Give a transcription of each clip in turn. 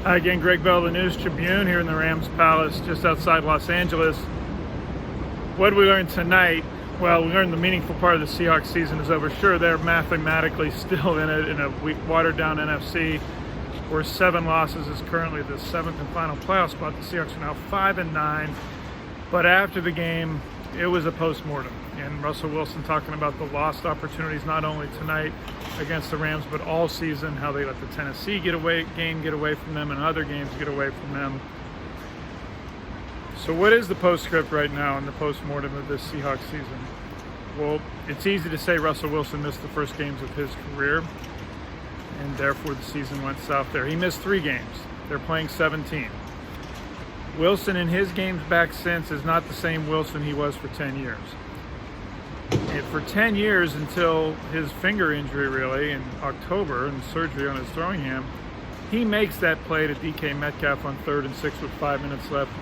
Hi again, Gregg, the News Tribune here in the Rams Palace just outside Los Angeles. What did we learn tonight? Well, we learned the meaningful part of the Seahawks season is over. Sure, they're mathematically still in a weak, watered-down NFC, where 7 losses is currently the 7th and final playoff spot. The Seahawks are now 5-9. But after the game, it was a post-mortem. And Russell Wilson talking about the lost opportunities, not only tonight against the Rams, but all season, how they let the Tennessee game get away from them and other games get away from them. So what is the postscript right now in the post-mortem of this Seahawks season? Well, it's easy to say Russell Wilson missed the first games of his career, and therefore the season went south there. He missed 3 games. They're playing 17. Wilson in his games back since is not the same Wilson he was for 10 years. And for 10 years, until his finger injury really in October and surgery on his throwing hand, he makes that play to DK Metcalf on 3rd and 6 with 5 minutes left.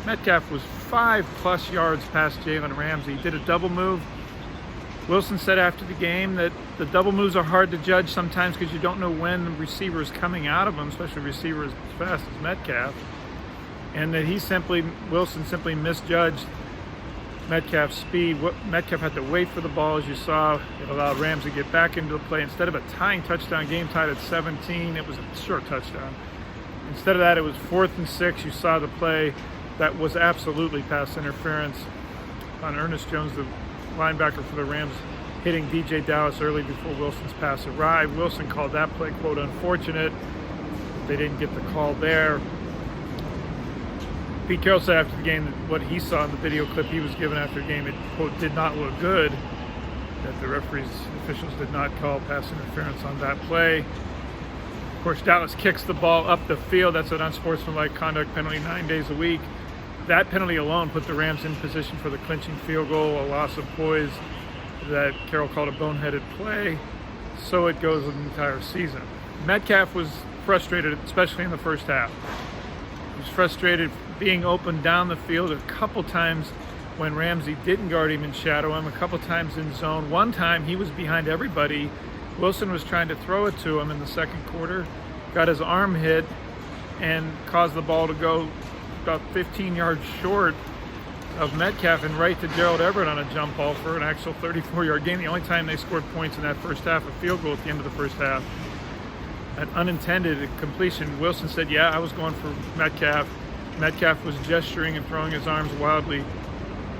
Metcalf was 5+ yards past Jalen Ramsey. He did a double move. Wilson said after the game that the double moves are hard to judge sometimes because you don't know when the receiver is coming out of them, especially receivers as fast as Metcalf, and that Wilson simply misjudged Metcalf's speed. Metcalf had to wait for the ball, as you saw. It allowed Ramsey to get back into the play. Instead of a tying touchdown, game tied at 17, it was a short touchdown. Instead of that, it was 4th and 6. You saw the play that was absolutely pass interference on Ernest Jones, the linebacker for the Rams, hitting DJ Dallas early before Wilson's pass arrived. Wilson called that play, quote, unfortunate. They didn't get the call there. Pete Carroll said after the game that what he saw in the video clip he was given after the game, it, quote, did not look good, that the officials did not call pass interference on that play. Of course, Dallas kicks the ball up the field. That's an unsportsmanlike conduct penalty, 9 days a week. That penalty alone put the Rams in position for the clinching field goal, a loss of poise that Carroll called a boneheaded play. So it goes the entire season. Metcalf was frustrated, especially in the first half. He was frustrated being open down the field a couple times when Ramsey didn't guard him and shadow him, a couple times in zone. One time he was behind everybody. Wilson was trying to throw it to him in the second quarter, got his arm hit and caused the ball to go about 15 yards short of Metcalf and right to Gerald Everett on a jump ball for an actual 34-yard gain. The only time they scored points in that first half, a field goal at the end of the first half. An unintended completion. Wilson said, yeah, I was going for Metcalf. Metcalf was gesturing and throwing his arms wildly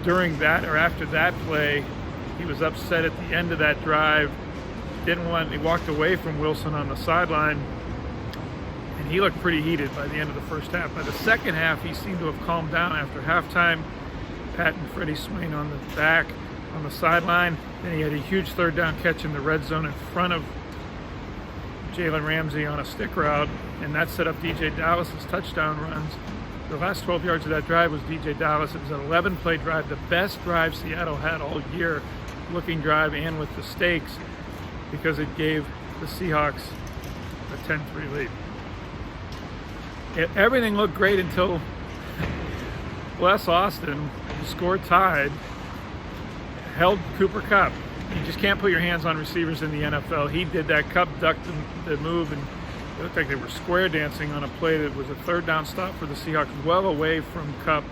during that or after that play. He was upset at the end of that drive. He walked away from Wilson on the sideline, and he looked pretty heated by the end of the first half. By the second half, he seemed to have calmed down after halftime. Pat and Freddie Swain on the back on the sideline. Then he had a huge 3rd down catch in the red zone in front of Jalen Ramsey on a stick route, and that set up DJ Dallas's touchdown runs. The last 12 yards of that drive was DJ Dallas. It was an 11-play drive, the best drive Seattle had all year, looking drive and with the stakes, because it gave the Seahawks a 10-3 lead. Everything looked great until Bless Austin, who scored tied, held Cooper Kupp. You just can't put your hands on receivers in the NFL. He did that. Kupp ducked the move, and it looked like they were square dancing on a play that was a 3rd down stop for the Seahawks, well away from Kupp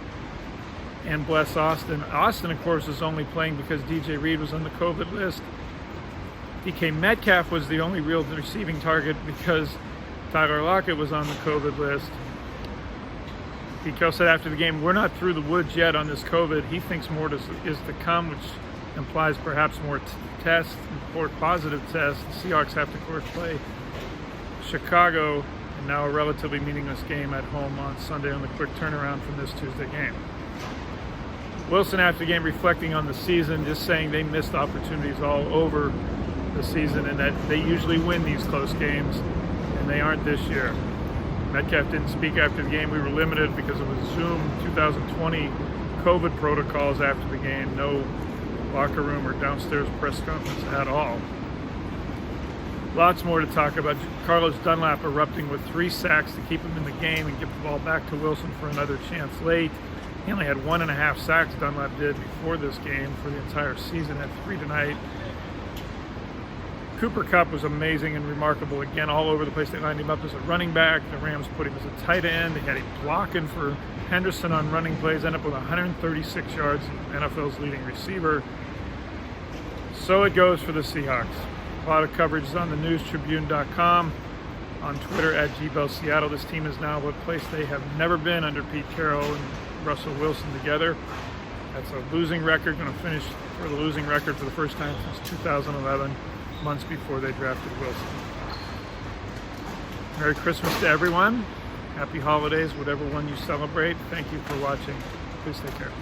and Bless Austin. Austin, of course, was only playing because DJ Reed was on the COVID list. DK Metcalf was the only real receiving target because Tyler Lockett was on the COVID list. Pete Carroll said after the game, we're not through the woods yet on this COVID. He thinks more is to come, which implies perhaps more tests, more positive tests. The Seahawks have to, of course, play Chicago, and now a relatively meaningless game at home on Sunday on the quick turnaround from this Tuesday game. Wilson after the game reflecting on the season, just saying they missed opportunities all over the season and that they usually win these close games, and they aren't this year. Metcalf didn't speak after the game. We were limited because it was Zoom 2020 COVID protocols after the game. No locker room or downstairs press conference at all. Lots more to talk about. Carlos Dunlap erupting with 3 sacks to keep him in the game and give the ball back to Wilson for another chance late. He only had 1.5 sacks, Dunlap did, before this game for the entire season, had 3 tonight. Cooper Kupp was amazing and remarkable again, all over the place. They lined him up as a running back. The Rams put him as a tight end. They had him blocking for Henderson on running plays. Ended up with 136 yards, NFL's leading receiver. So it goes for the Seahawks. A lot of coverage is on the news, Tribune.com, on Twitter at GBellSeattle. This team is now a place they have never been under Pete Carroll and Russell Wilson together. That's a losing record, going to finish for the losing record for the first time since 2011, months before they drafted Wilson. Merry Christmas to everyone. Happy holidays, whatever one you celebrate. Thank you for watching. Please take care.